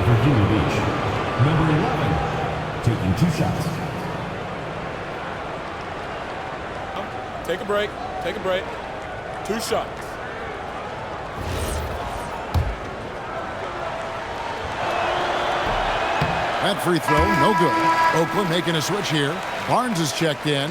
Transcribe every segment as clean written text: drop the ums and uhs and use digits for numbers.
Virginia Beach. Number 11, taking 2 shots. Take a break. Take a break. 2 shots. That free throw, no good. Oakland making a switch here. Barnes is checked in.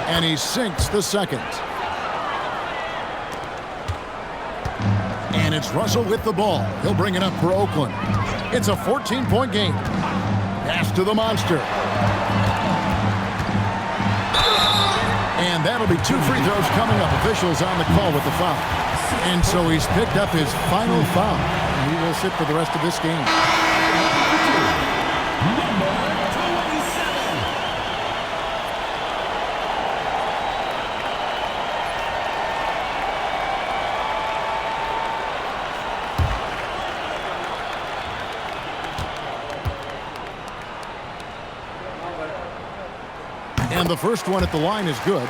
And he sinks the second. And it's Russell with the ball. He'll bring it up for Oakland. It's a 14-point game. Pass to the monster. And that'll be 2 free throws coming up. Officials on the call with the foul. And so he's picked up his final foul. And he will sit for the rest of this game. And the first one at the line is good.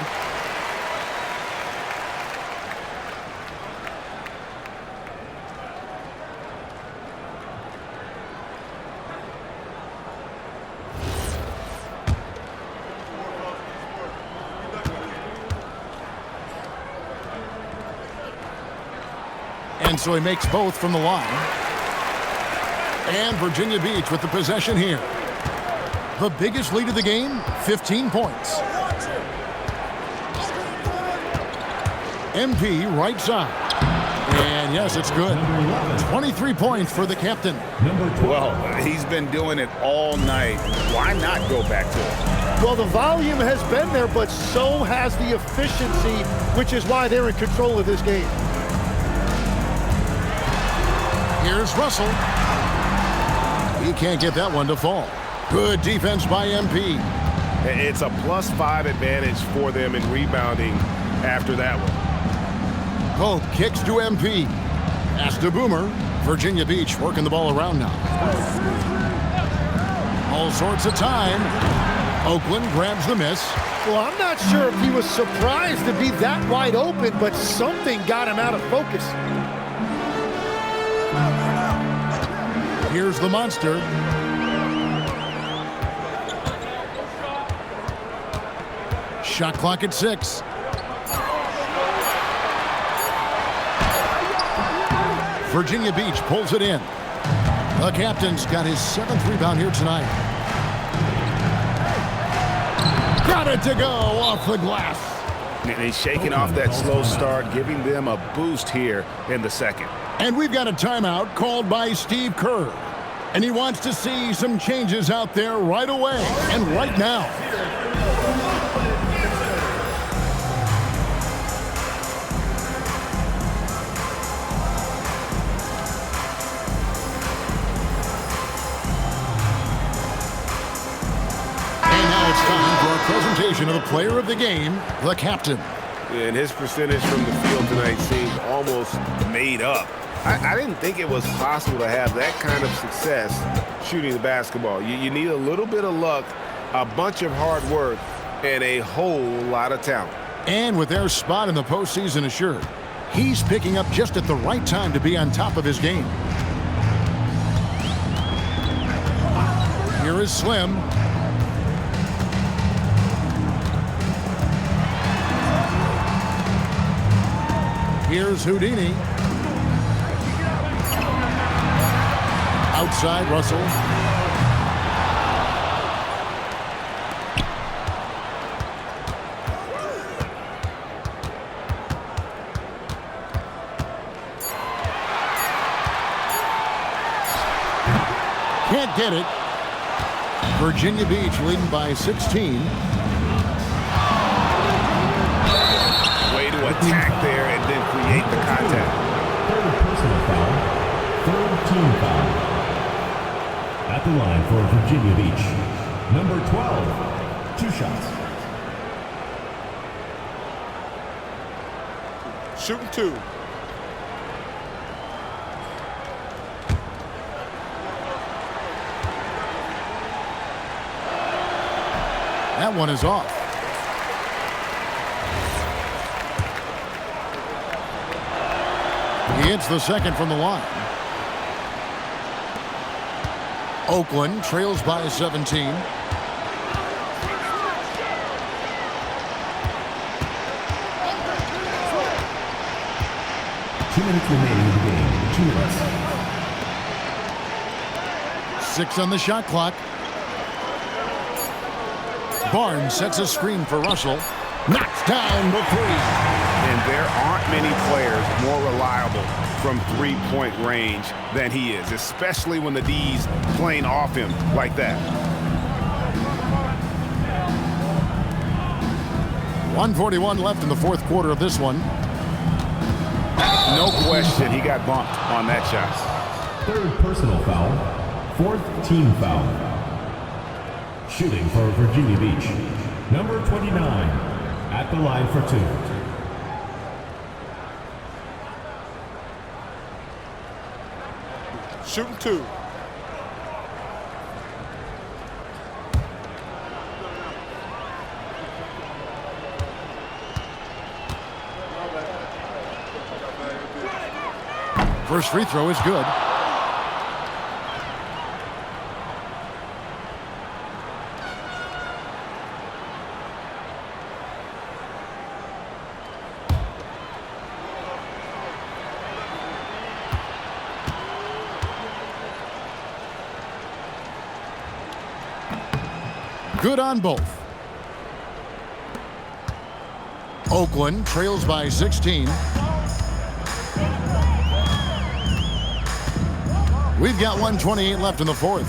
And so he makes both from the line. And Virginia Beach with the possession here. The biggest lead of the game, 15 points. MP right side. And yes, it's good. 23 points for the captain. Well, he's been doing it all night. Why not go back to it? Well, the volume has been there, but so has the efficiency, which is why they're in control of this game. Here's Russell. He can't get that one to fall. Good defense by MP. It's a +5 advantage for them in rebounding after that one. Pope kicks to MP. Pass to Boomer. Virginia Beach working the ball around now. All sorts of time. Oakland grabs the miss. Well, I'm not sure if he was surprised to be that wide open, but something got him out of focus. Here's the monster. Shot clock at 6. Virginia Beach pulls it in. The captain's got his 7th rebound here tonight. Got it to go off the glass. And he's shaking off that slow start, giving them a boost here in the second. And we've got a timeout called by Steve Kerr. And he wants to see some changes out there right away and right now. Presentation of the player of the game, the captain. And his percentage from the field tonight seemed almost made up. I didn't think it was possible to have that kind of success shooting the basketball. You need a little bit of luck, a bunch of hard work, and a whole lot of talent. And with their spot in the postseason assured, he's picking up just at the right time to be on top of his game. Here is Slim. Here's Houdini. Outside, Russell. Can't get it. Virginia Beach leading by 16. Way to attack there and then create the contact. Third personal foul. Third team foul. At the line for Virginia Beach. Number 12. 2 shots. Shooting 2. That one is off. He hits the second from the line. Oakland trails by 17. 2 minutes remaining in the game. 2 minutes. 6 on the shot clock. Barnes sets a screen for Russell. Knocks down the 3. And there aren't many players more reliable from three-point range than he is, especially when the D's playing off him like that. 1:41 left in the fourth quarter of this one. No question he got bumped on that shot. 3rd personal foul. 4th team foul. Shooting for Virginia Beach. Number 29 at the line for 2. Shooting 2. First free throw is good. Good on both. Oakland trails by 16. We've got 1:28 left in the fourth.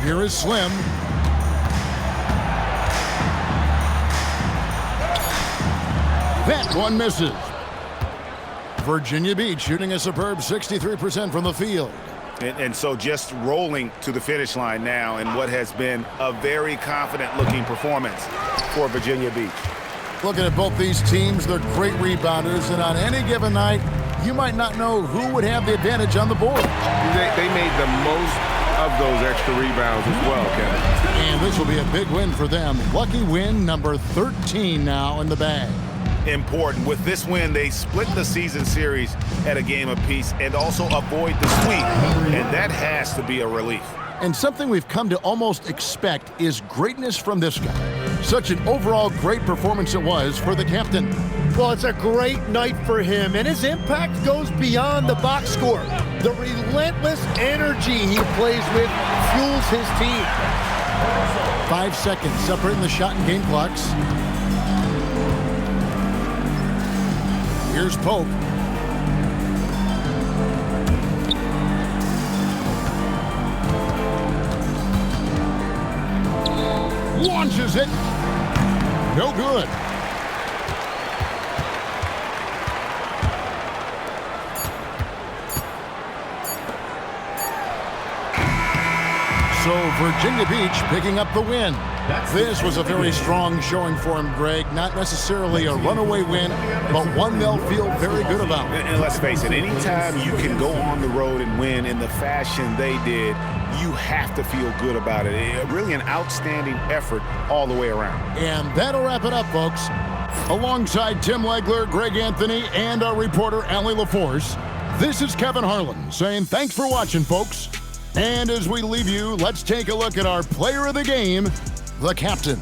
Here is Slim. That one misses. Virginia Beach shooting a superb 63% from the field. And so just rolling to the finish line now in what has been a very confident-looking performance for Virginia Beach. Looking at both these teams, they're great rebounders, and on any given night, you might not know who would have the advantage on the board. They made the most of those extra rebounds as well, Kevin. And this will be a big win for them. Lucky win number 13 now in the bag. Important. With this win, they split the season series at a game apiece and also avoid the sweep, and that has to be a relief. And something we've come to almost expect is greatness from this guy. Such an overall great performance it was for the captain. Well, it's a great night for him, and his impact goes beyond the box score. The relentless energy he plays with fuels his team. 5 seconds separating the shot and game clocks. Here's Pope. Launches it. No good. So Virginia Beach picking up the win. This was a very strong showing for him, Greg. Not necessarily a runaway win, but one they'll feel very good about. And let's face it, anytime you can go on the road and win in the fashion they did, you have to feel good about it. Really an outstanding effort all the way around. And that'll wrap it up, folks. Alongside Tim Legler, Greg Anthony, and our reporter, Allie LaForce, this is Kevin Harlan saying thanks for watching, folks. And as we leave you, let's take a look at our player of the game, the captain.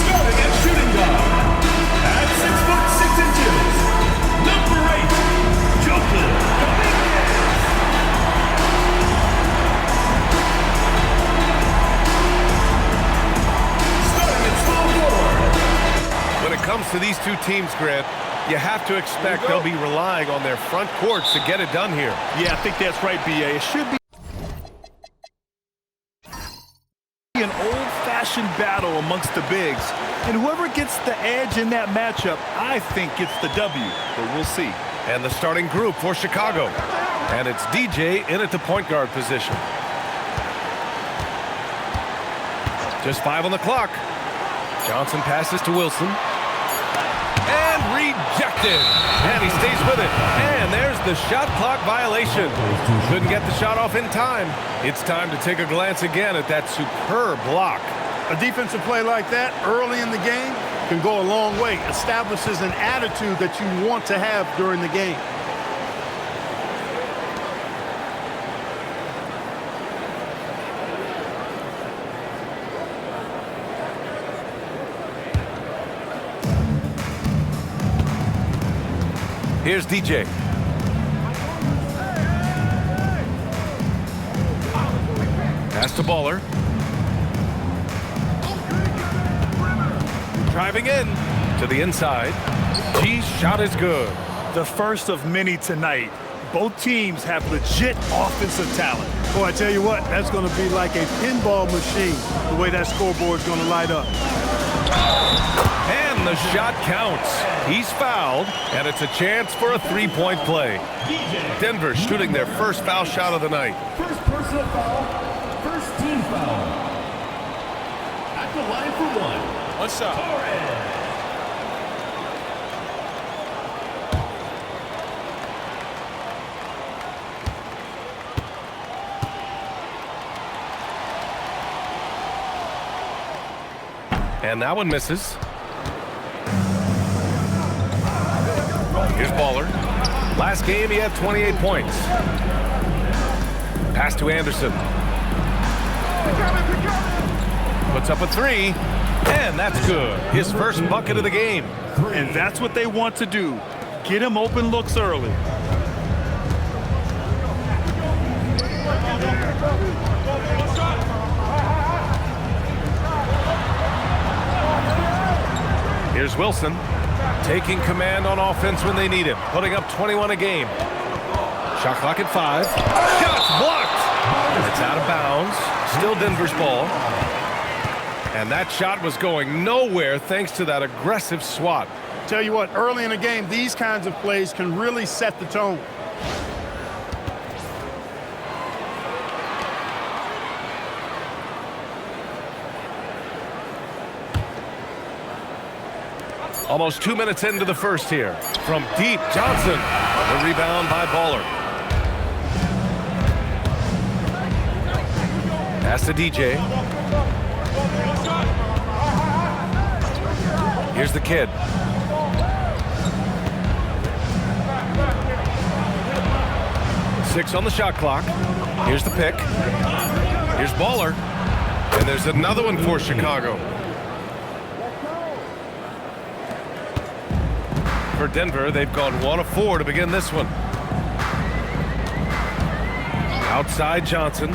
Starting at shooting guard, at 6'6", number 8, Joker Dominguez. Starting at small forward, When it comes to these two teams, Grant, you have to expect they'll be relying on their front courts to get it done here. Yeah, I think that's right, BA. It should be an old-fashioned battle amongst the bigs. And whoever gets the edge in that matchup, I think gets the W. But we'll see. And the starting group for Chicago. And it's DJ in at the point guard position. Just 5 on the clock. Johnson passes to Wilson. And rejected. And he stays with it. And there's the shot clock violation. Couldn't get the shot off in time. It's time to take a glance again at that superb block. A defensive play like that early in the game can go a long way. Establishes an attitude that you want to have during the game. Here's DJ. Pass to Baller. Driving in to the inside. G's shot is good. The first of many tonight. Both teams have legit offensive talent. Boy, I tell you what, that's going to be like a pinball machine, the way that scoreboard's going to light up. And the shot counts. He's fouled, and it's a chance for a three-point play. Denver shooting their first foul shot of the night. first personal foul, first team foul. At the line for one. One shot. Torres. And that one misses. Here's Baller. Last game, he had 28 points. Pass to Anderson. Puts up a three, and that's good. His first bucket of the game. And that's what they want to do. Get him open looks early. Here's Wilson, taking command on offense when they need him, putting up 21 a game. Shot clock at 5. Shots blocked! It's out of bounds. Still Denver's ball. And that shot was going nowhere thanks to that aggressive swat. Tell you what, early in the game, these kinds of plays can really set the tone. Almost 2 minutes into the first here. From deep, Johnson. The rebound by Baller. Pass to DJ. Here's the kid. Six on the shot clock. Here's the pick. Here's Baller. And there's another one for Chicago. For Denver, they've gone 1 of 4 to begin this one. Outside Johnson.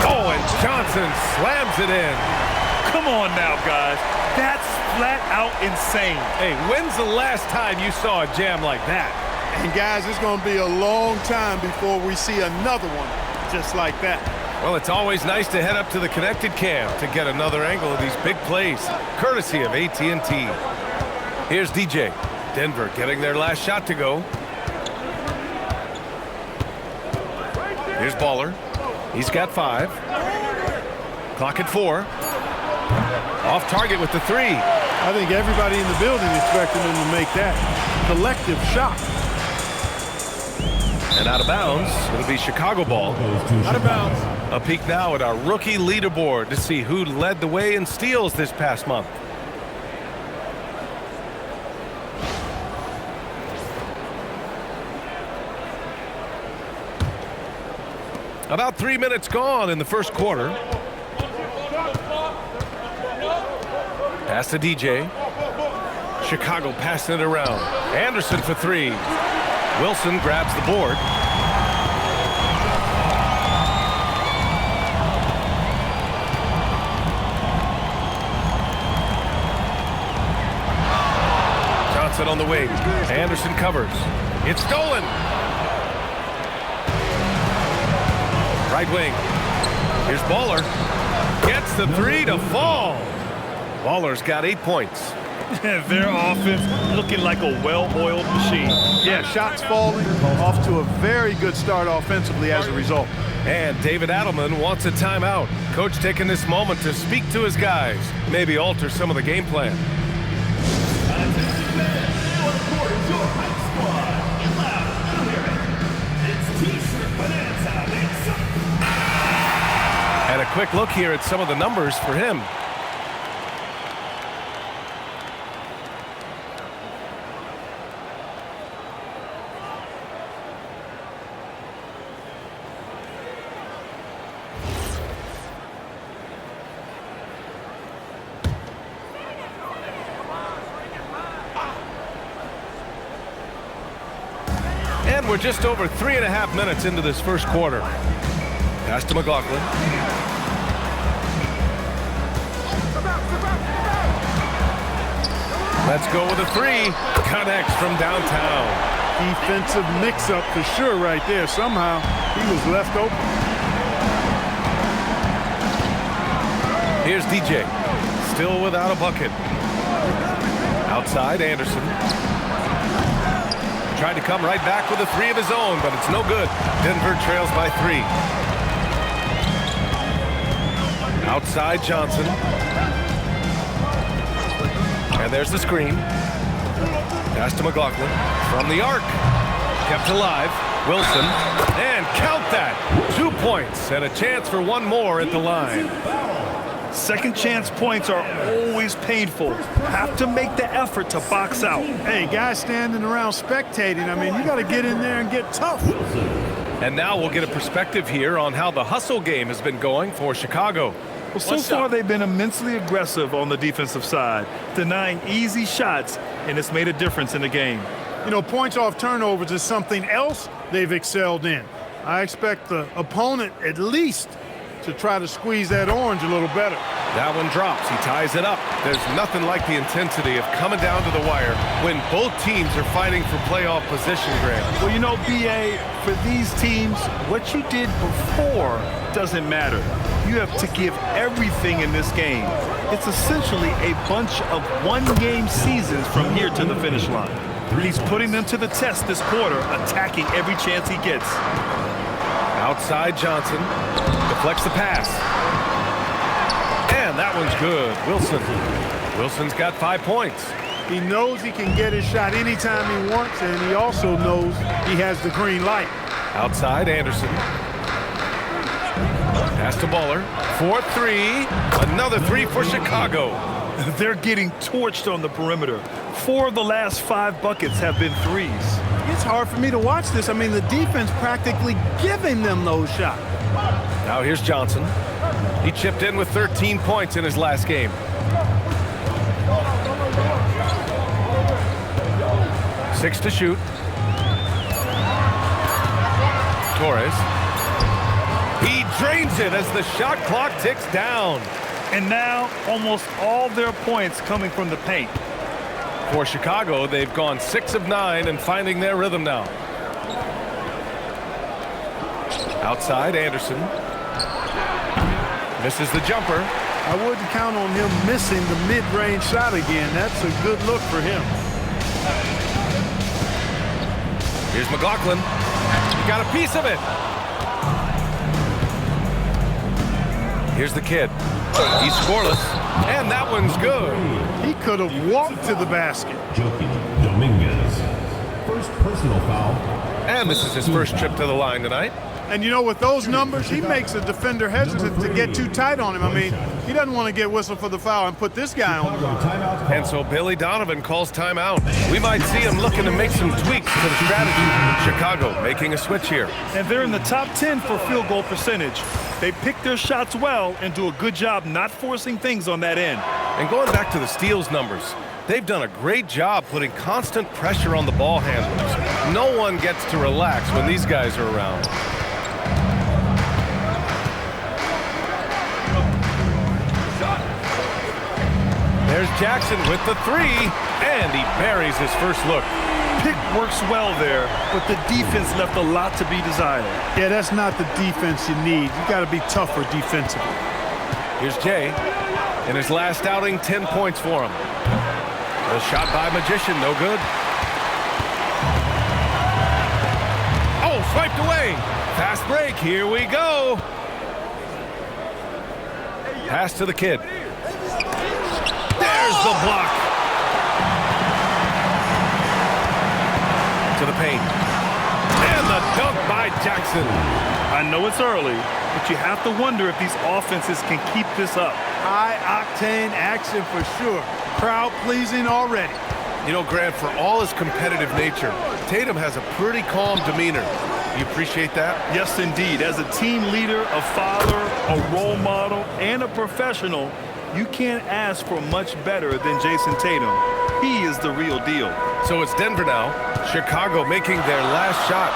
Oh, and Johnson slams it in. Come on now, guys. That's flat out insane. Hey, when's the last time you saw a jam like that? And guys, it's going to be a long time before we see another one just like that. Well, it's always nice to head up to the connected cam to get another angle of these big plays, courtesy of AT&T. Here's DJ. Denver getting their last shot to go. Here's Baller. He's got 5. Clock at 4. Off target with the 3. I think everybody in the building expecting them to make that collective shot. And out of bounds, it'll be Chicago ball. Out of bounds. A peek now at our rookie leaderboard to see who led the way in steals this past month. About 3 minutes gone in the first quarter. Pass to DJ. Chicago passing it around. Anderson for 3. Wilson grabs the board. Johnson on the wing. Anderson covers. It's stolen. Right wing. Here's Baller. Gets the 3 to fall. Baller's got 8 points. Their offense looking like a well-oiled machine. Yeah, shots falling, off to a very good start offensively as a result. And David Adelman wants a timeout. Coach taking this moment to speak to his guys, maybe alter some of the game plan. And a quick look here at some of the numbers for him. And we're just over 3.5 minutes into this first quarter. Pass to McLaughlin. Let's go with a 3. Connects from downtown. Defensive mix-up for sure right there. Somehow he was left open. Here's DJ. Still without a bucket. Outside, Anderson. Tried to come right back with a 3 of his own, but it's no good. Denver trails by 3. Outside, Johnson. And there's the screen. Pass to McLaughlin. From the arc. Kept alive. Wilson. And count that. 2 points and a chance for one more at the line. Second chance points are always painful. Have to make the effort to box out. Hey, guys standing around spectating, I mean, you got to get in there and get tough. And now we'll get a perspective here on how the hustle game has been going for Chicago. Well, so far they've been immensely aggressive on the defensive side, denying easy shots, and it's made a difference in the game. You know, points off turnovers is something else they've excelled in. I expect the opponent at least to try to squeeze that orange a little better. That one drops. He ties it up. There's nothing like the intensity of coming down to the wire when both teams are fighting for playoff position, Grant. Well, you know, BA, for these teams, what you did before doesn't matter. You have to give everything in this game. It's essentially a bunch of one-game seasons from here to the finish line. He's putting them to the test this quarter, attacking every chance he gets. Outside Johnson. Deflects the pass. And that one's good. Wilson's got 5 points. He knows he can get his shot anytime he wants, and he also knows he has the green light. Outside Anderson. Pass to Baller. 4-3. Another 3 for Chicago. They're getting torched on the perimeter. 4 of the last 5 buckets have been threes. It's hard for me to watch this. I mean, the defense practically giving them those shots. Now here's Johnson. He chipped in with 13 points in his last game. Six to shoot. Torres. He drains it as the shot clock ticks down. And now almost all their points coming from the paint. For Chicago, they've gone 6 of 9 and finding their rhythm now. Outside, Anderson. Misses the jumper. I wouldn't count on him missing the mid-range shot again. That's a good look for him. Here's McLaughlin. He got a piece of it. Here's the kid. He's scoreless, and that one's good. He could have walked to the basket. Joaquin Dominguez. First personal foul. And this is his first trip to the line tonight. And you know, with those numbers, he makes a defender hesitant to get too tight on him. I mean, he doesn't want to get whistled for the foul and put this guy on the block. And so Billy Donovan calls timeout. We might see him looking to make some tweaks to the strategy. Chicago making a switch here. And they're in the top 10 for field goal percentage. They pick their shots well and do a good job not forcing things on that end. And going back to the steals numbers, they've done a great job putting constant pressure on the ball handlers. No one gets to relax when these guys are around. There's Jackson with the three, and he buries his first look. Pick works well there, but the defense left a lot to be desired. Yeah, that's not the defense you need. You got to be tougher defensively. Here's Jay. In his last outing, 10 points for him. A shot by Magician, no good. Oh, swiped away. Fast break, here we go. Pass to the kid. There's the block. To the paint. And the dunk by Jackson. I know it's early, but you have to wonder if these offenses can keep this up. High-octane action for sure. Crowd-pleasing already. You know, Grant, for all his competitive nature, Tatum has a pretty calm demeanor. You appreciate that? Yes, indeed. As a team leader, a father, a role model, and a professional, you can't ask for much better than Jason Tatum. He is the real deal. So it's Denver now. Chicago making their last shot.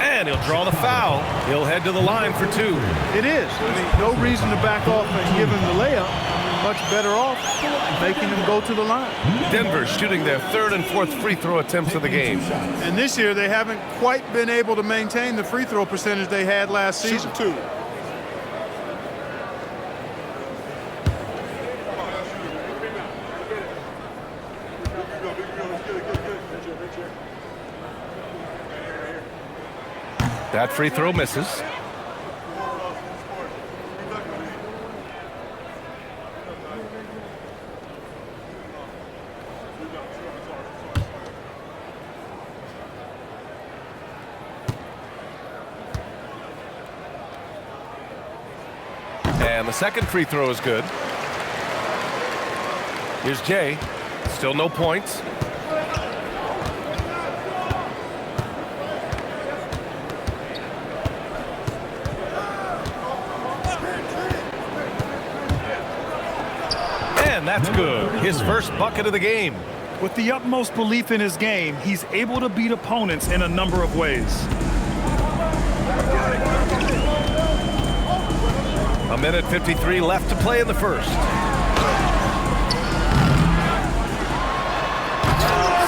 And he'll draw the foul. He'll head to the line for two. It is. I mean, no reason to back off and give him the layup. Much better off making him go to the line. Denver shooting their third and fourth free throw attempts of the game. And this year, they haven't quite been able to maintain the free throw percentage they had last season. That free throw misses. And the second free throw is good. Here's Jay. Still no points. And that's good. His first bucket of the game. With the utmost belief in his game, he's able to beat opponents in a number of ways. A minute 53 left to play in the first.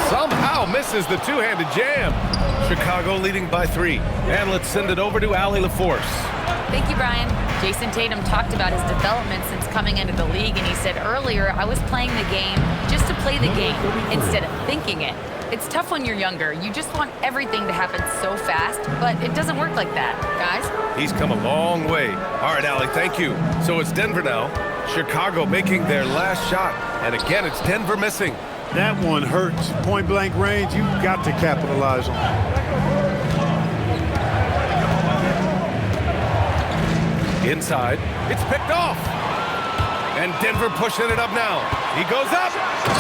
Somehow misses the two-handed jam. Chicago leading by 3. And let's send it over to Allie LaForce. Thank you, Brian. Jason Tatum talked about his development since coming into the league, and he said earlier, I was playing the game just to play the game instead of thinking it. It's tough when you're younger. You just want everything to happen so fast, but it doesn't work like that, guys. He's come a long way. All right, Allie, thank you. So it's Denver now. Chicago making their last shot. And again, it's Denver missing. That one hurts. Point-blank range, you've got to capitalize on it. Inside, it's picked off. And Denver pushing it up now. He goes up.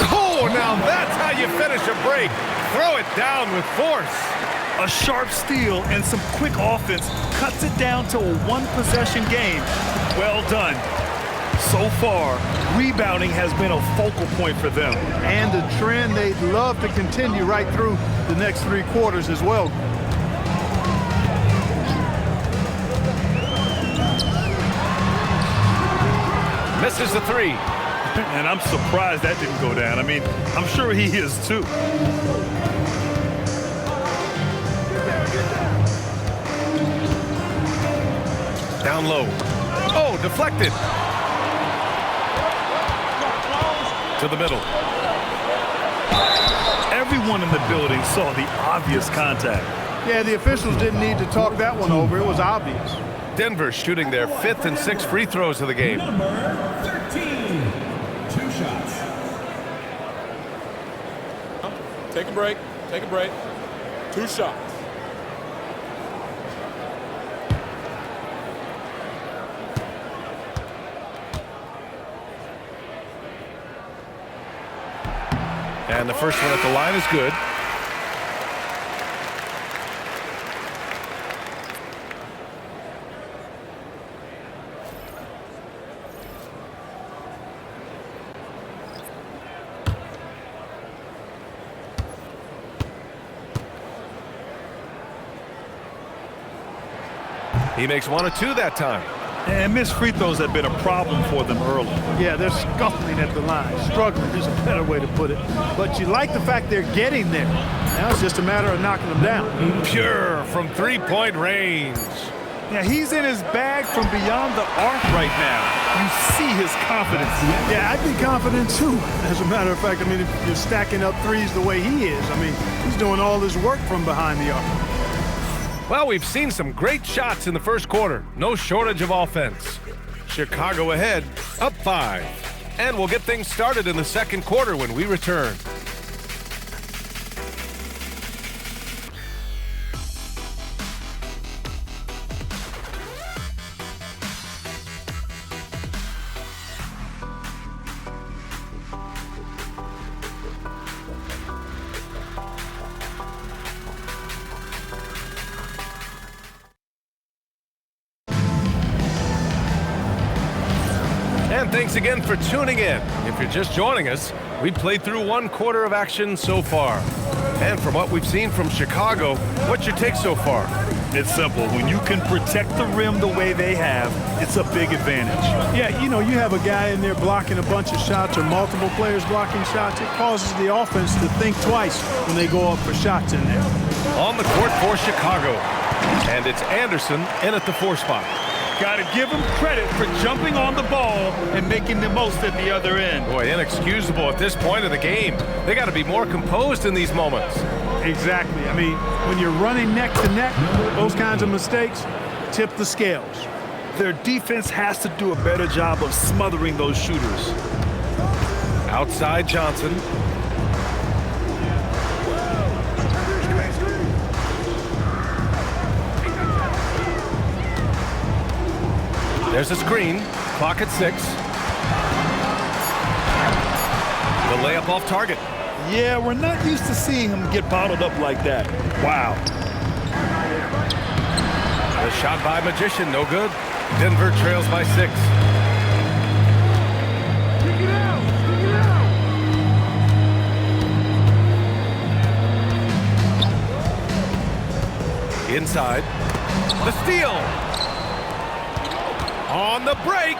Oh, now that's how you finish a break. Throw it down with force. A sharp steal and some quick offense cuts it down to a one-possession game. Well done. So far, rebounding has been a focal point for them. And a trend they'd love to continue right through the next 3 quarters as well. Misses the 3. And I'm surprised that didn't go down. I mean, I'm sure he is too. Down low. Oh, deflected. To the middle. Everyone in the building saw the obvious contact. Yeah, the officials didn't need to talk that one over. It was obvious. Denver shooting their 5th and 6th free throws of the game. Number 13. 2 shots. Take a break. Take a break. 2 shots. And the first one at the line is good. He makes 1 or 2 that time. And missed free throws have been a problem for them early. Yeah, they're scuffling at the line. Struggling is a better way to put it. But you like the fact they're getting there. Now it's just a matter of knocking them down. Pure from 3-point range. Yeah, he's in his bag from beyond the arc right now. You see his confidence. Yeah, I'd be confident too. As a matter of fact, I mean, if you're stacking up threes the way he is, I mean, he's doing all this work from behind the arc. Well, we've seen some great shots in the first quarter. No shortage of offense. Chicago ahead, up 5. And we'll get things started in the second quarter when we return. And thanks again for tuning in. If you're just joining us, we played through 1 quarter of action so far. And from what we've seen from Chicago, what's your take so far? It's simple. When you can protect the rim the way they have, it's a big advantage. Yeah, you know, you have a guy in there blocking a bunch of shots or multiple players blocking shots. It causes the offense to think twice when they go up for shots in there. On the court for Chicago. And it's Anderson in at the 4 spot. Got to give him credit for jumping on the ball and making the most at the other end. Boy, inexcusable at this point of the game. They got to be more composed in these moments. Exactly. I mean, when you're running neck to neck, those kinds of mistakes tip the scales. Their defense has to do a better job of smothering those shooters. Outside Johnson. There's a screen. Clock at 6. The layup off target. Yeah, we're not used to seeing him get bottled up like that. Wow. The shot by Magician, no good. Denver trails by 6. Inside. The steal. On the break.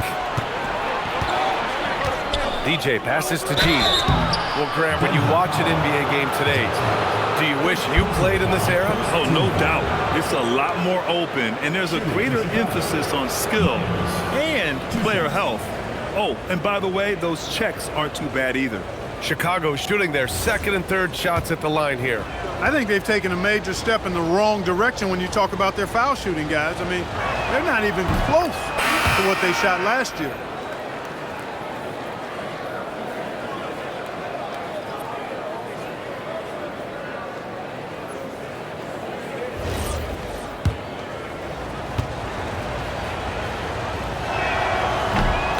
DJ passes to G. Well, Graham, when you watch an NBA game today, do you wish you played in this era? Oh, no doubt. It's a lot more open, and there's a greater emphasis on skill and player health. Oh, and by the way, those checks aren't too bad either. Chicago shooting their 2nd and 3rd shots at the line here. I think they've taken a major step in the wrong direction when you talk about their foul shooting, guys. I mean, they're not even close to what they shot last year.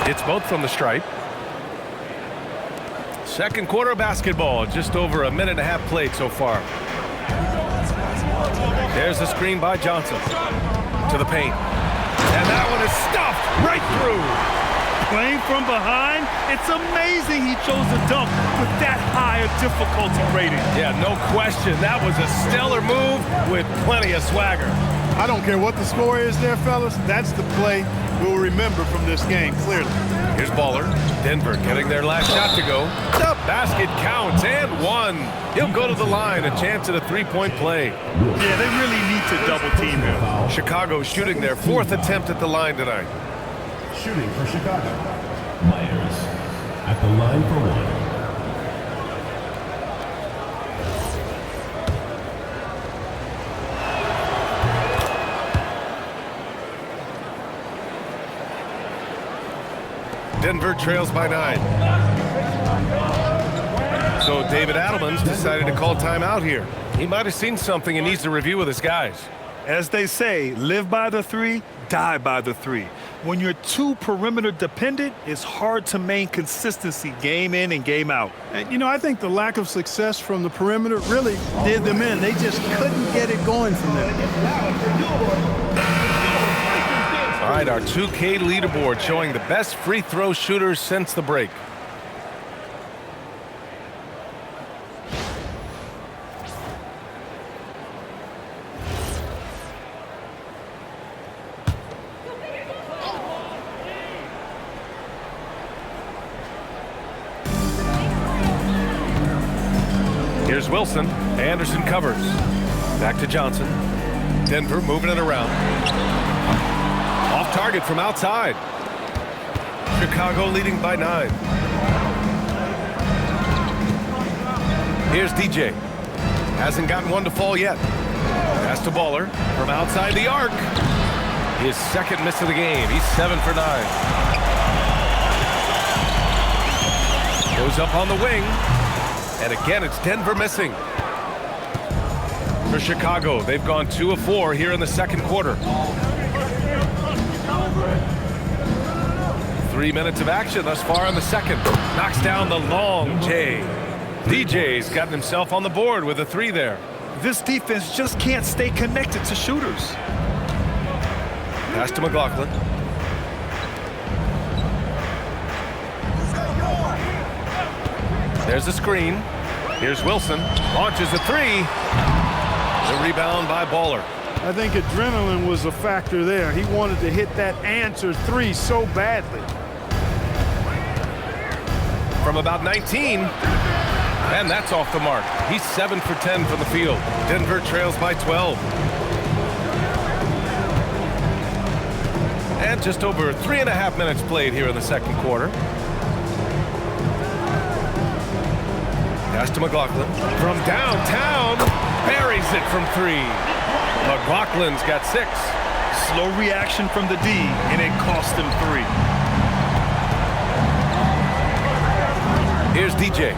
It's both from the stripe. Second quarter basketball, just over a minute and a half played so far. There's the screen by Johnson to the paint. And that one is stuffed right through. Playing from behind, it's amazing he chose to dunk with that high a difficulty rating. Yeah, no question. That was a stellar move with plenty of swagger. I don't care what the score is there, fellas. That's the play we'll remember from this game, clearly. Here's Baller. Denver getting their last shot to go. Up Basket counts and one. He'll go to the line, a chance at a three-point play. Yeah, they really need to double team him. Chicago shooting their 4th attempt at the line tonight. Shooting for Chicago. Myers at the line for one. Denver trails by 9. So David Adelman's decided to call timeout here. He might have seen something and needs to review with his guys. As they say, live by the 3, die by the 3. When you're too perimeter dependent, it's hard to maintain consistency game in and game out. And, you know, I think the lack of success from the perimeter really did them in. They just couldn't get it going from there. All right, our 2K leaderboard showing the best free throw shooters since the break. Here's Wilson. Anderson covers. Back to Johnson. Denver moving it around. Off target from outside. Chicago leading by 9. Here's DJ. Hasn't gotten one to fall yet. Pass to Baller from outside the arc. His 2nd miss of the game. He's 7 for 9. Goes up on the wing. And again, it's Denver missing. For Chicago, they've gone 2 of 4 here in the 2nd quarter. 3 minutes of action thus far in the 2nd. Knocks down the long J. DJ's gotten himself on the board with a 3 there. This defense just can't stay connected to shooters. Pass to McLaughlin. There's a screen. Here's Wilson. Launches a 3. The rebound by Baller. I think adrenaline was a factor there. He wanted to hit that answer 3 so badly. From about 19. And that's off the mark. He's 7 for 10 from the field. Denver trails by 12. And just over 3.5 minutes played here in the 2nd quarter. Pass to McLaughlin. From downtown, buries it from 3. McLaughlin's got 6. Slow reaction from the D, and it cost him 3. Here's DJ.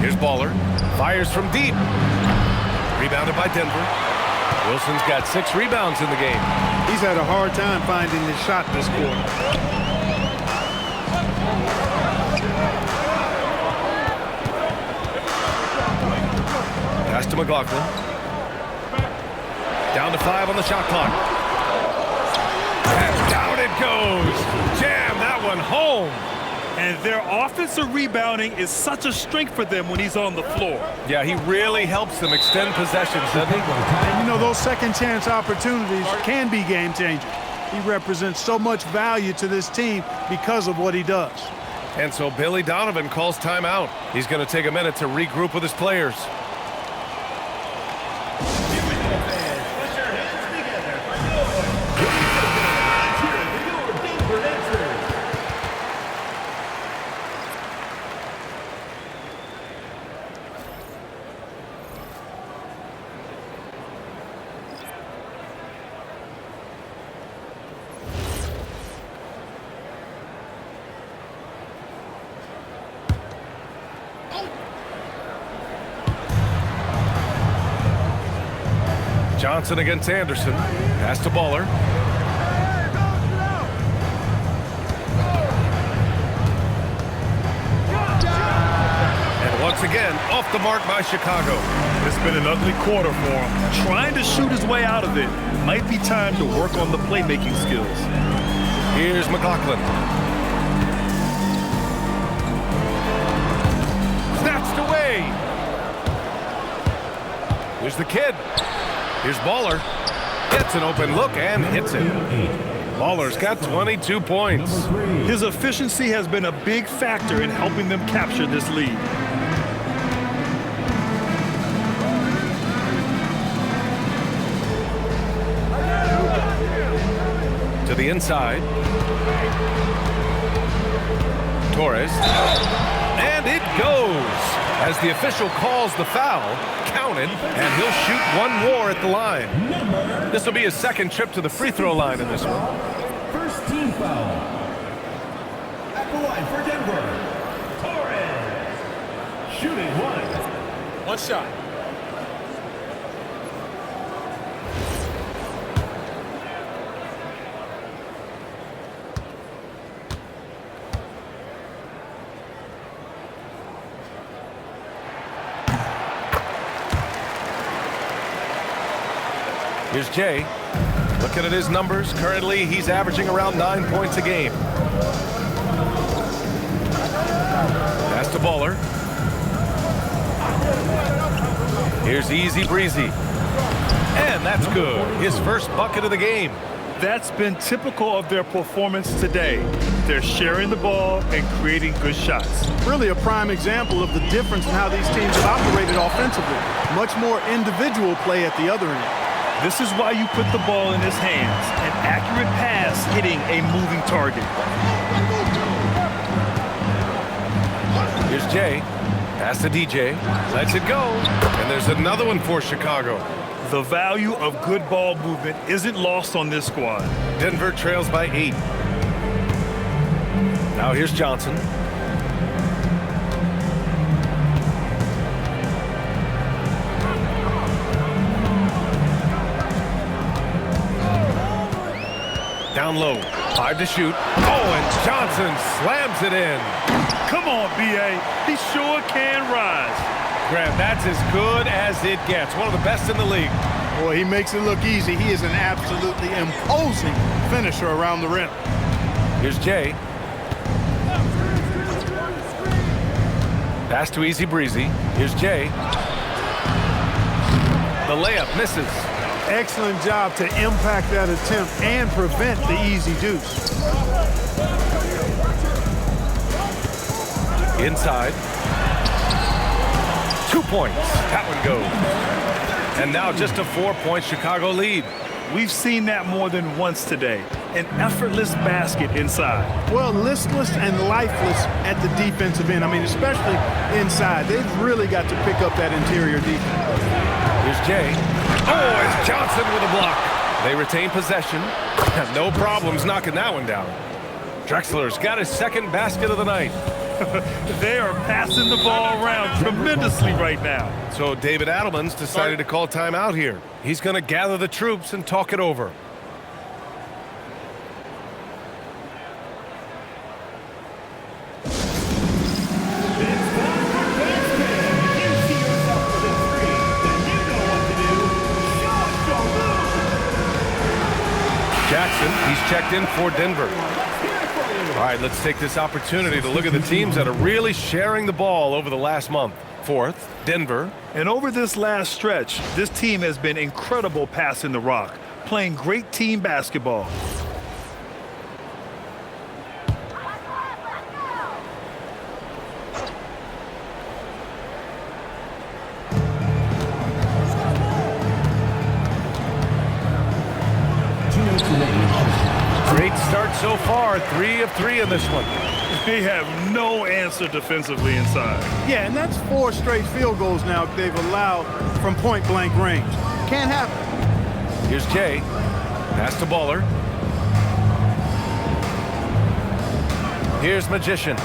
Here's Baller. Fires from deep. Rebounded by Denver. Wilson's got 6 rebounds in the game. He's had a hard time finding his shot this quarter. Pass to McLaughlin. Down to 5 on the shot clock. And down it goes. Jam that one home. And their offensive rebounding is such a strength for them when he's on the floor. Yeah, he really helps them extend possessions, doesn't he? And you know, those second chance opportunities can be game changers. He represents so much value to this team because of what he does. And so Billy Donovan calls timeout. He's going to take a minute to regroup with his players. Johnson against Anderson. Pass to Baller. And once again, off the mark by Chicago. It's been an ugly quarter for him. Trying to shoot his way out of it. Might be time to work on the playmaking skills. Here's McLaughlin. Snatched away. Here's the kid. Here's Baller. Gets an open look and hits it. Baller's got 22 points. His efficiency has been a big factor in helping them capture this lead. To the inside. Torres. And it goes. As the official calls the foul, counted, and he'll shoot one more at the line. This will be his second trip to the free throw line in this one. First team foul. At the line for Denver, Torres. Shooting one. One shot. Here's Jay. Looking at his numbers, currently he's averaging around 9 points a game. Pass to Baller. Here's Easy Breezy. And that's good. His first bucket of the game. That's been typical of their performance today. They're sharing the ball and creating good shots. Really a prime example of the difference in how these teams have operated offensively. Much more individual play at the other end. This is why you put the ball in his hands. An accurate pass hitting a moving target. Here's Jay. Pass to DJ. Lets it go. And there's another one for Chicago. The value of good ball movement isn't lost on this squad. Denver trails by 8. Now here's Johnson. Down low, 5 to shoot. Oh, and Johnson slams it in. Come on, BA. He sure can rise. Graham, that's as good as it gets. One of the best in the league. Boy, he makes it look easy. He is an absolutely imposing finisher around the rim. Here's Jay. Pass to Easy Breezy. Here's Jay. The layup misses. Excellent job to impact that attempt and prevent the easy deuce. Inside. 2 points. That one goes. And now just a 4-point Chicago lead. We've seen that more than once today. An effortless basket inside. Well, listless and lifeless at the defensive end. I mean, especially inside. They've really got to pick up that interior defense. Here's Jay. Oh, it's Johnson with a block. They retain possession. No problems knocking that one down. Drexler's got his second basket of the night. They are passing the ball around tremendously right now. So David Adelman's decided to call timeout here. He's going to gather the troops and talk it over. Jackson, he's checked in for Denver. All right, let's take this opportunity to look at the teams that are really sharing the ball over the last month. Fourth, Denver. And over this last stretch, this team has been incredible passing the rock, playing great team basketball. Great start so far, 3 of 3 in this one. They have no answer defensively inside. Yeah, and that's 4 straight field goals now they've allowed from point-blank range. Can't happen. Here's Jay. Pass to Baller. Here's Magician.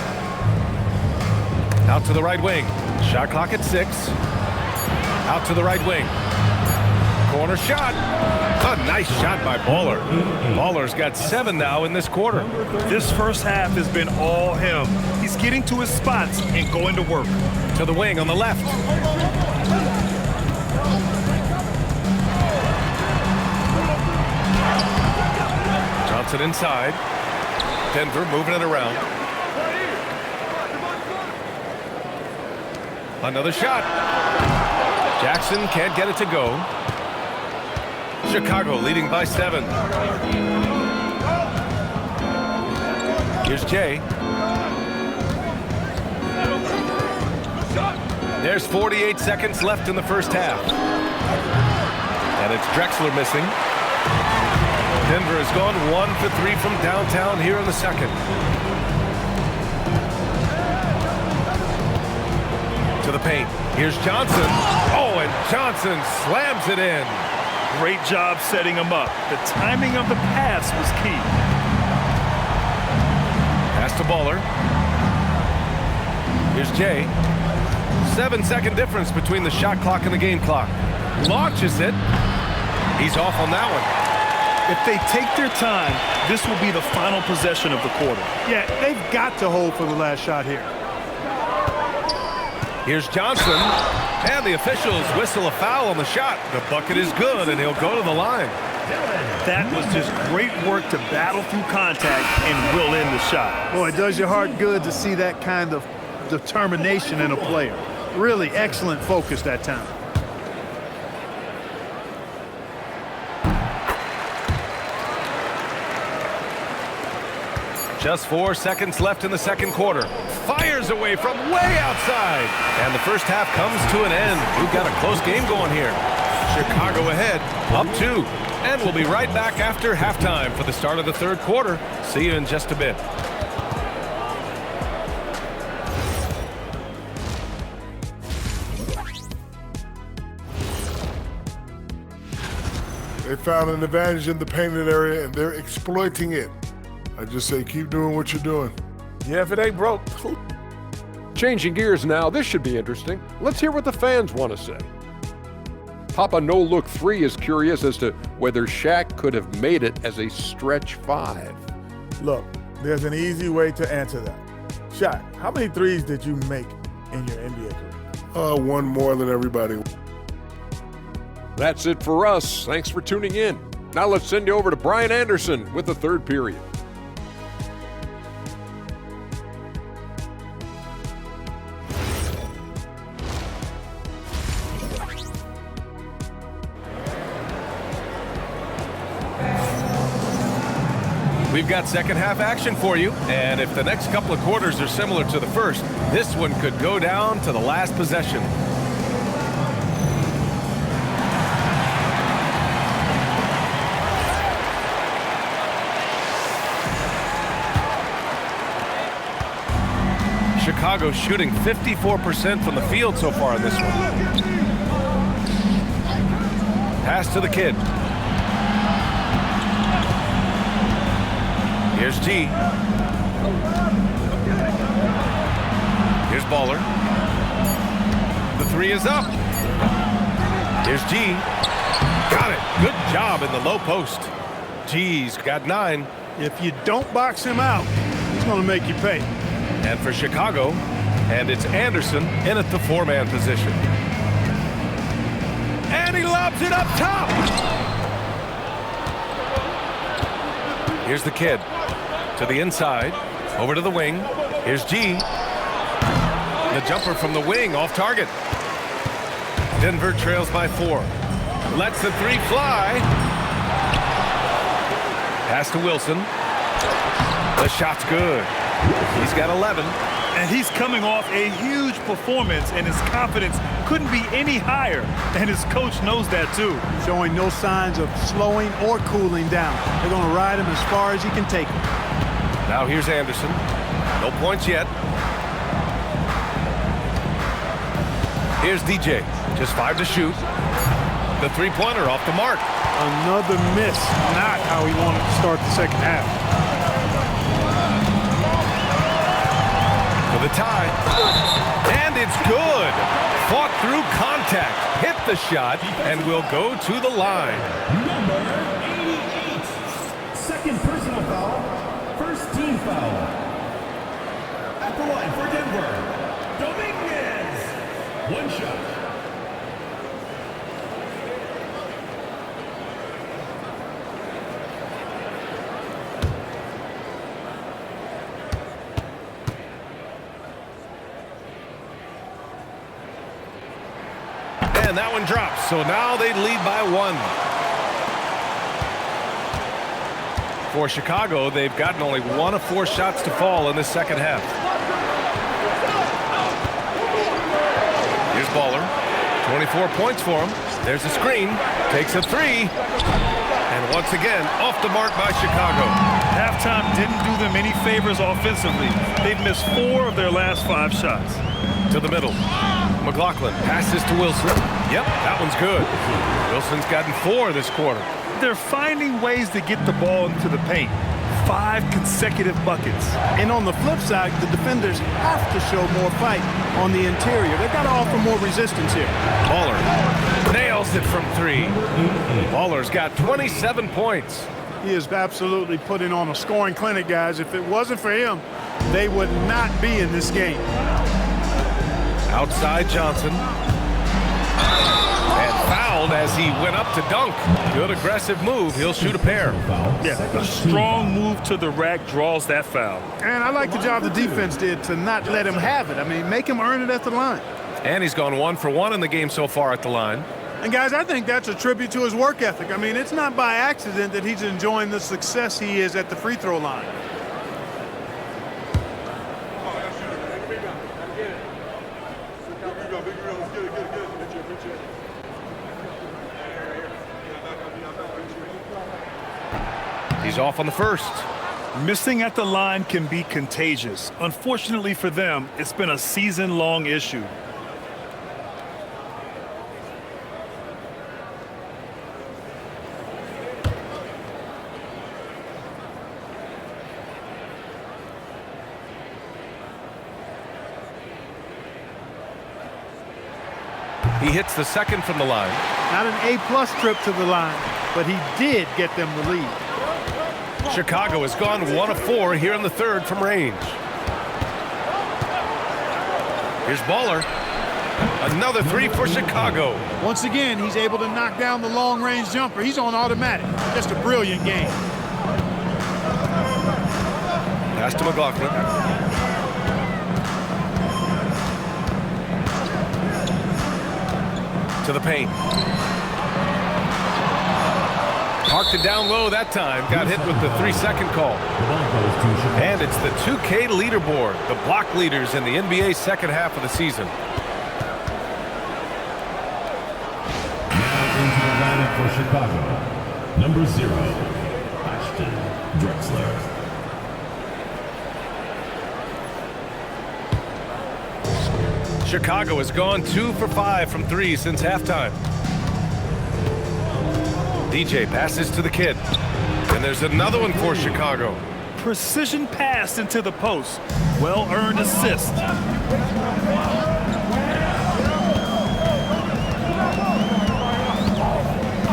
Out to the right wing. Shot clock at 6. Out to the right wing. Corner shot. A nice shot by Baller. Baller's got 7 now in this quarter. This first half has been all him. He's getting to his spots and going to work. To the wing on the left. Johnson inside. Denver moving it around. Another shot. Jackson can't get it to go. Chicago leading by 7. Here's Jay. There's 48 seconds left in the first half. And it's Drexler missing. Denver has gone 1 for 3 from downtown here in the second. To the paint. Here's Johnson. Oh, and Johnson slams it in. Great job setting him up. The timing of the pass was key. Pass to Baller. Here's Jay. 7-second difference between the shot clock and the game clock. Launches it. He's off on that one. If they take their time, this will be the final possession of the quarter. Yeah, they've got to hold for the last shot here. Here's Johnson, and the officials whistle a foul on the shot. The bucket is good, and he'll go to the line. That was just great work to battle through contact and will in the shot. Boy, it does your heart good to see that kind of determination in a player. Really excellent focus that time. Just 4 seconds left in the second quarter. Fires away from way outside. And the first half comes to an end. We've got a close game going here. Chicago ahead, up 2. And we'll be right back after halftime for the start of the third quarter. See you in just a bit. They found an advantage in the painted area, and they're exploiting it. I just say keep doing what you're doing. Yeah, if it ain't broke. Changing gears now, this should be interesting. Let's hear what the fans want to say. Papa No Look 3 is curious as to whether Shaq could have made it as a stretch 5. Look, there's an easy way to answer that. Shaq, how many threes did you make in your NBA career? One more than everybody. That's it for us. Thanks for tuning in. Now let's send you over to Brian Anderson with the third period. We've got second half action for you, and if the next couple of quarters are similar to the first, this one could go down to the last possession. Chicago shooting 54% from the field so far in this one. Pass to the kid. Here's G. Here's Baller. The three is up. Here's G. Got it. Good job in the low post. G's got 9. If you don't box him out, he's going to make you pay. And for Chicago, and it's Anderson in at the 4-man position. And he lobs it up top. Here's the kid. To the inside, over to the wing. Here's G. The jumper from the wing, off target. Denver trails by 4. Lets the 3 fly. Pass to Wilson. The shot's good. He's got 11. And he's coming off a huge performance, and his confidence couldn't be any higher. And his coach knows that too. Showing no signs of slowing or cooling down. They're going to ride him as far as he can take him. Now here's Anderson. No points yet. Here's DJ. Just 5 to shoot. The three-pointer off the mark. Another miss. Not how he wanted to start the second half. For the tie. And it's good. Fought through contact. Hit the shot and will go to the line. Number 88. Second personal foul. First team foul. At the line for Denver, Dominguez. One shot. And that one drops, so now they lead by 1. For Chicago, they've gotten only 1 of 4 shots to fall in the second half. Here's Baller. 24 points for him. There's a screen. Takes a 3. And once again, off the mark by Chicago. Halftime didn't do them any favors offensively. They've missed 4 of their last 5 shots. To the middle. McLaughlin passes to Wilson. Yep, that one's good. Wilson's gotten 4 this quarter. They're finding ways to get the ball into the paint. 5 consecutive buckets. And on the flip side, the defenders have to show more fight on the interior. They've got to offer more resistance here. Baller nails it from 3. Baller's got 27 points. He is absolutely putting on a scoring clinic, guys. If it wasn't for him, they would not be in this game. Outside Johnson. And fouled as he went up to dunk. Good aggressive move. He'll shoot a pair. Yeah, a strong move to the rack draws that foul. And I like the job the defense did to not let him have it. I mean, make him earn it at the line. And he's gone 1 for 1 in the game so far at the line. And guys, I think that's a tribute to his work ethic. I mean, it's not by accident that he's enjoying the success he is at the free throw line. He's off on the first. Missing at the line can be contagious. Unfortunately for them, it's been a season-long issue. He hits the second from the line. Not an A-plus trip to the line, but he did get them the lead. Chicago has gone 1 of 4 here in the third from range. Here's Baller. Another 3 for Chicago. Once again, he's able to knock down the long-range jumper. He's on automatic. Just a brilliant game. Pass to McLaughlin. To the paint. Parked it down low that time. Got hit with the 3-second call. And it's the 2K leaderboard. The block leaders in the NBA second half of the season. Now into the lineup for Chicago. Number 0, Ashton Drexler. Chicago has gone 2 for 5 from 3 since halftime. DJ passes to the kid. And there's another one for Chicago. Precision pass into the post. Well-earned assist.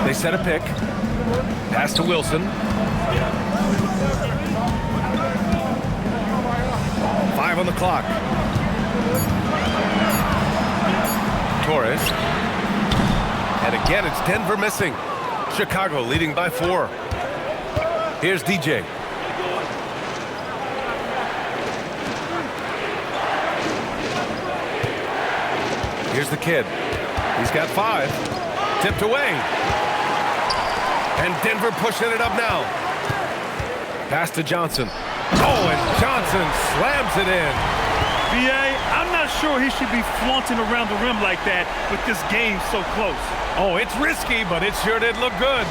They set a pick. Pass to Wilson. 5 on the clock. Torres. And again, it's Denver missing. Chicago leading by 4. Here's DJ. Here's the kid. He's got 5. Tipped away. And Denver pushing it up now. Pass to Johnson. Oh, and Johnson slams it in. BA, I'm not sure he should be flaunting around the rim like that with this game so close. Oh, it's risky, but it sure did look good.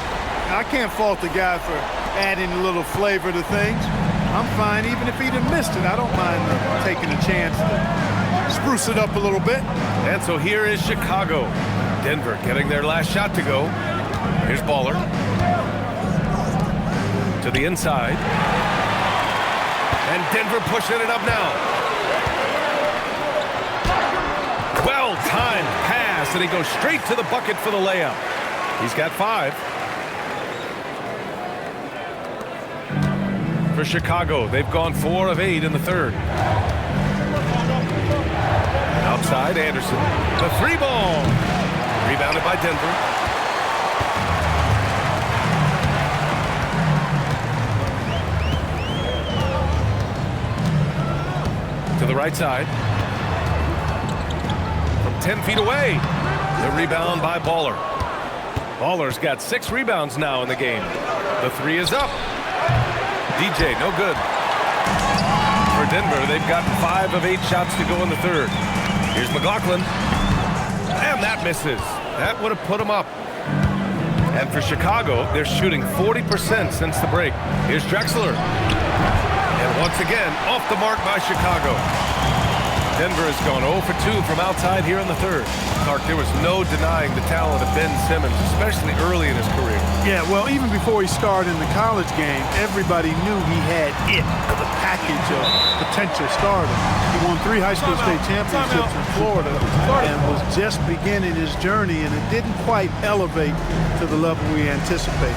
I can't fault the guy for adding a little flavor to things. I'm fine even if he'd have missed it. I don't mind taking a chance to spruce it up a little bit. And so here is Chicago. Denver getting their last shot to go. Here's Baller. To the inside. And Denver pushing it up now. Well-timed pass, and he goes straight to the bucket for the layup. He's got 5. For Chicago, they've gone 4 of 8 in the third. Outside, Anderson. The 3-ball. Rebounded by Denver. To the right side. From 10 feet away. The rebound by Baller. Baller's got 6 rebounds now in the game. The 3 is up. DJ, no good. For Denver, they've gotten 5 of 8 shots to go in the third. Here's McLaughlin. And that misses. That would have put them up. And for Chicago, they're shooting 40% since the break. Here's Drexler. And once again, off the mark by Chicago. Denver has gone 0 for 2 from outside here in the third. Clark, there was no denying the talent of Ben Simmons, especially early in his career. Yeah, well, even before he started in the college game, everybody knew he had the package of potential starter. He won 3 high school state championships in Florida and was just beginning his journey, and it didn't quite elevate to the level we anticipated.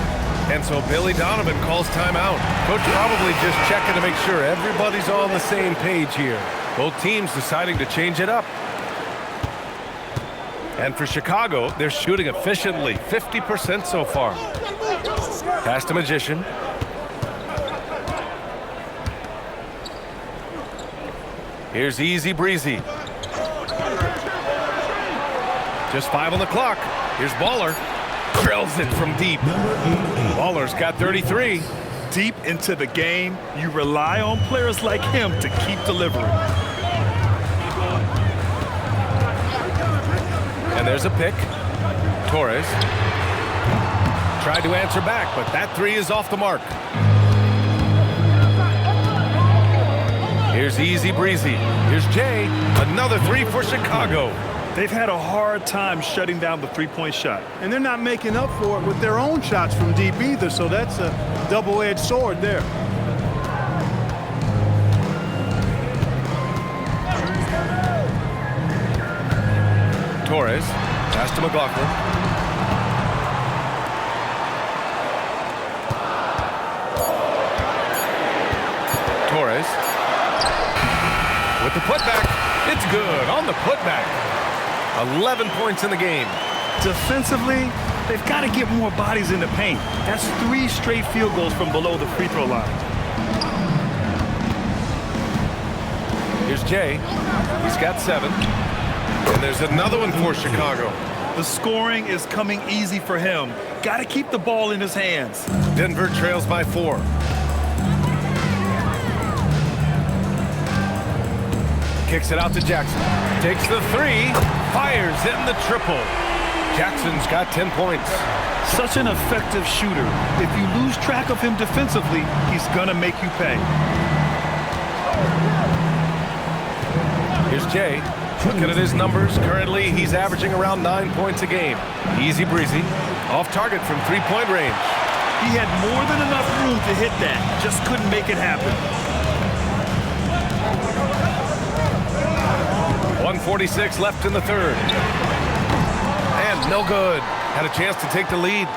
And so Billy Donovan calls timeout. Coach probably just checking to make sure everybody's on the same page here. Both teams deciding to change it up. And for Chicago, they're shooting efficiently, 50% so far. Pass to Magician. Here's Easy Breezy. Just 5 on the clock. Here's Baller. Drills it from deep. Baller's got 33. Deep into the game, you rely on players like him to keep delivering. And there's a pick. Torres tried to answer back, but that 3 is off the mark. Here's Easy Breezy. Here's Jay. Another 3 for Chicago. They've had a hard time shutting down the three-point shot. And they're not making up for it with their own shots from deep either, so that's a double-edged sword there. Torres, pass to McLaughlin. Torres with the putback. It's good on the putback. 11 points in the game. Defensively, they've got to get more bodies in the paint. That's 3 straight field goals from below the free throw line. Here's Jay. He's got 7. And there's another one for Chicago. The scoring is coming easy for him. Got to keep the ball in his hands. Denver trails by 4. Kicks it out to Jackson. Takes the 3. Fires in the triple. Jackson's got 10 points. Such an effective shooter. If you lose track of him defensively, he's going to make you pay. Here's Jay. Looking at his numbers, currently he's averaging around 9 points a game. Easy Breezy. Off target from 3-point range. He had more than enough room to hit that. Just couldn't make it happen. 1:46 left in the third. And no good. Had a chance to take the lead.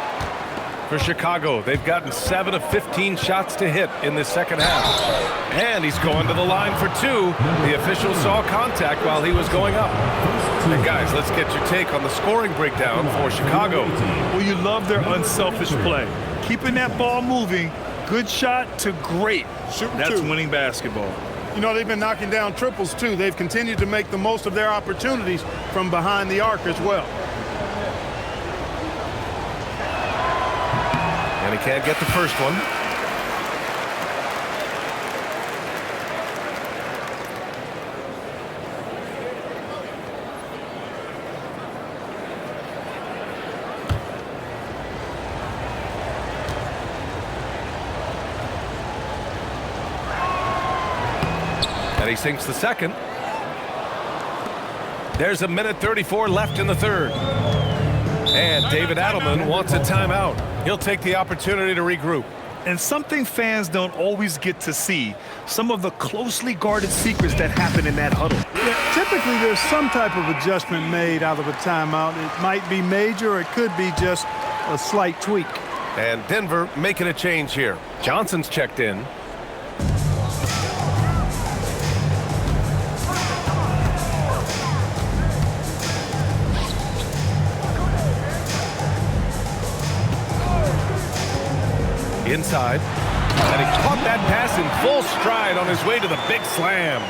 For Chicago, they've gotten 7 of 15 shots to hit in this second half. And he's going to the line for 2. The official saw contact while he was going up. And guys, let's get your take on the scoring breakdown for Chicago. Well, you love their unselfish play. Keeping that ball moving, good shot to great. That's winning basketball. You know, they've been knocking down triples, too. They've continued to make the most of their opportunities from behind the arc as well. And he can't get the first one. And he sinks the second. There's 1:34 left in the third. And David Adelman wants a timeout. He'll take the opportunity to regroup. And something fans don't always get to see, some of the closely guarded secrets that happen in that huddle. Yeah, typically there's some type of adjustment made out of a timeout. It might be major, or it could be just a slight tweak. And Denver making a change here. Johnson's checked in. Inside, and he caught that pass in full stride on his way to the big slam.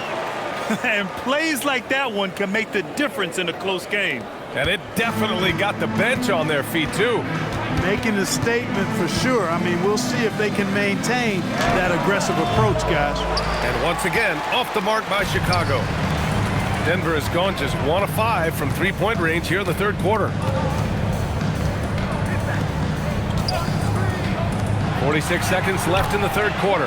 And plays like that one can make the difference in a close game. And it definitely got the bench on their feet, too. Making a statement for sure. I mean, we'll see if they can maintain that aggressive approach, guys. And once again, off the mark by Chicago. Denver has gone just 1 of 5 from three-point range here in the third quarter. 46 seconds left in the third quarter.